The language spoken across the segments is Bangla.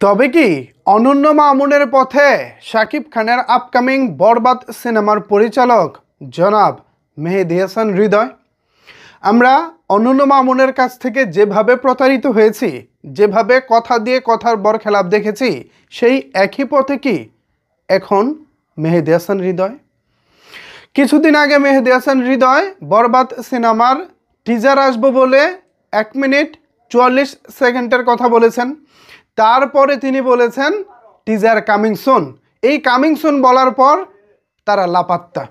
তবে কি অনন্য মামুনের পথে শাকিব খানের আপকামিং বরবাদ সিনেমার পরিচালক জনাব মেহেদী হাসান হৃদয়? আমরা অনন্য মামুনের কাছ থেকে যেভাবে প্রতারিত হয়েছি, যেভাবে কথা দিয়ে কথার বরখেলাপ দেখেছি, সেই একই পথে কি এখন মেহেদী হাসান হৃদয়? কিছুদিন আগে মেহেদী হাসান হৃদয় বরবাদ সিনেমার টিজার আসবো বলে 1 মিনিট 44 সেকেন্ডের কথা বলেছেন। তারপরে তিনি বলেছেন টিজার কামিং সুন। এই কামিং সুন বলার পর তারা লাপাত্তা।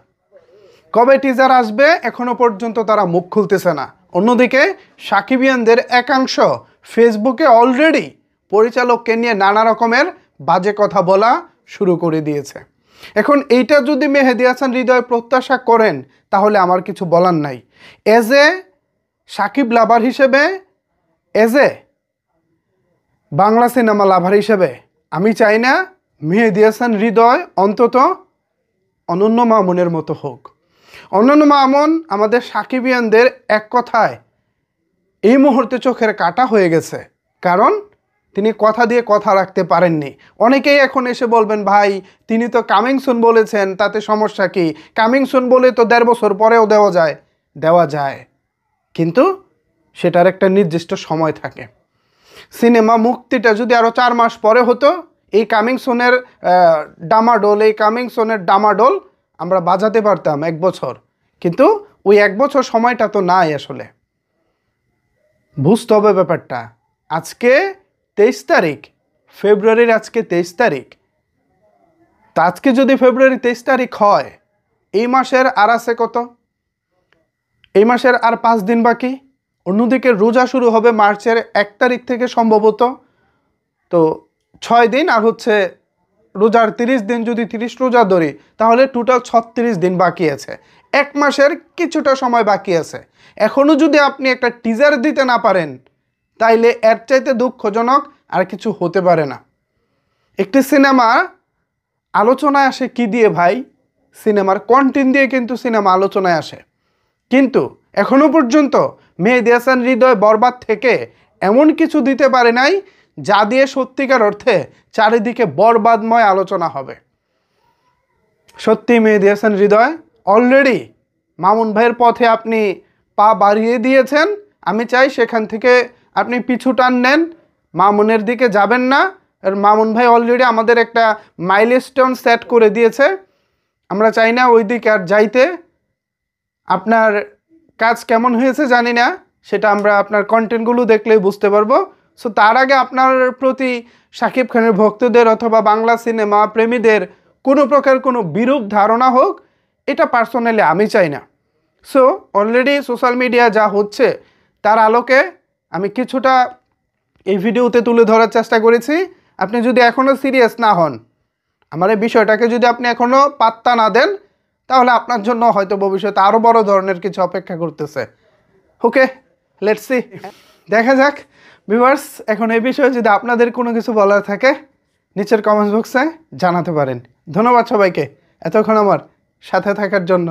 কবে টিজার আসবে এখনো পর্যন্ত তারা মুখ খুলতেছে না। অন্যদিকে সাকিবিয়ানদের একাংশ ফেসবুকে অলরেডি পরিচালককে নিয়ে নানা রকমের বাজে কথা বলা শুরু করে দিয়েছে। এখন এইটা যদি মেহেদী হাসান হৃদয় প্রত্যাশা করেন তাহলে আমার কিছু বলার নাই। এজ এ সাকিব লাভার হিসেবে, এজ এ বাংলা সিনেমা লাভার হিসেবে আমি চাই না মেহেদী হাসান হৃদয় অন্তত অনন্য মামুনের মতো হোক। অনন্য মামুন আমাদের সাকিবিয়ানদের এক কথায় এই মুহূর্তে চোখের কাটা হয়ে গেছে, কারণ তিনি কথা দিয়ে কথা রাখতে পারেননি। অনেকেই এখন এসে বলবেন, ভাই তিনি তো কামিং সুন বলেছেন, তাতে সমস্যা কি? কামিং সুন বলে তো 1.5 বছর পরেও দেওয়া যায়, কিন্তু সেটার একটা নির্দিষ্ট সময় থাকে। সিনেমা মুক্তিটা যদি আরও 4 মাস পরে হতো, এই কামিং সুনের ডামাডোল আমরা বাজাতে পারতাম 1 বছর, কিন্তু ওই 1 বছর সময়টা তো নাই। আসলে বুঝতে হবে ব্যাপারটা। আজকে 23 তারিখ ফেব্রুয়ারির, আজকে 23 তারিখ। তা আজকে যদি ফেব্রুয়ারি 23 তারিখ হয়, এই মাসের আর আছে কত? এই মাসের আর 5 দিন বাকি। অন্যদিকে রোজা শুরু হবে মার্চের 1 তারিখ থেকে সম্ভবত। তো 6 দিন আর হচ্ছে রোজার 30 দিন, যদি 30 রোজা ধরি তাহলে টোটাল 36 দিন বাকি আছে। 1 মাসের কিছুটা সময় বাকি আছে। এখনও যদি আপনি একটা টিজার দিতে না পারেন তাইলে এর চাইতে দুঃখজনক আর কিছু হতে পারে না। একটি সিনেমা আলোচনায় আসে কি দিয়ে ভাই? সিনেমার কন্টেন্ট দিয়ে কিন্তু সিনেমা আলোচনায় আসে। কিন্তু এখনো পর্যন্ত মেহেদী হাসান হৃদয় বরবাদ থেকে এমন কিছু দিতে পারে নাই যা দিয়ে সত্যিকার অর্থে চারিদিকে বরবাদময় আলোচনা হবে। সত্যি মেহেদী হাসান হৃদয় অলরেডি মামুন ভাইয়ের পথে আপনি পা বাড়িয়ে দিয়েছেন। আমি চাই সেখান থেকে আপনি পিছু টান নেন, মামুনের দিকে যাবেন না। আর মামুন ভাই অলরেডি আমাদের একটা মাইলস্টোন সেট করে দিয়েছে, আমরা চাই না ওই দিকে আর যাইতে। আপনার কাজ কেমন হয়েছে জানি না, সেটা আমরা আপনার কন্টেন্টগুলো দেখলেই বুঝতে পারবো। সো তার আগে আপনার প্রতি শাকিব খানের ভক্তদের অথবা বাংলা সিনেমা প্রেমীদের কোনো প্রকার কোনো বিরূপ ধারণা হোক, এটা পার্সোনালি আমি চাই না। সো অলরেডি সোশ্যাল মিডিয়া যা হচ্ছে তার আলোকে আমি কিছুটা এই ভিডিওতে তুলে ধরার চেষ্টা করেছি। আপনি যদি এখনও সিরিয়াস না হন, আমার এই বিষয়টাকে যদি আপনি এখনও পাত্তা না দেন, তাহলে আপনার জন্য হয়তো ভবিষ্যতে আরও বড় ধরনের কিছু অপেক্ষা করতেছে। ওকে, লেটস সি, দেখা যাক। ভিউয়ার্স, এখন এই বিষয়ে যদি আপনাদের কোনো কিছু বলার থাকে নিচের কমেন্টস বক্সে জানাতে পারেন। ধন্যবাদ সবাইকে এতক্ষণ আমার সাথে থাকার জন্য।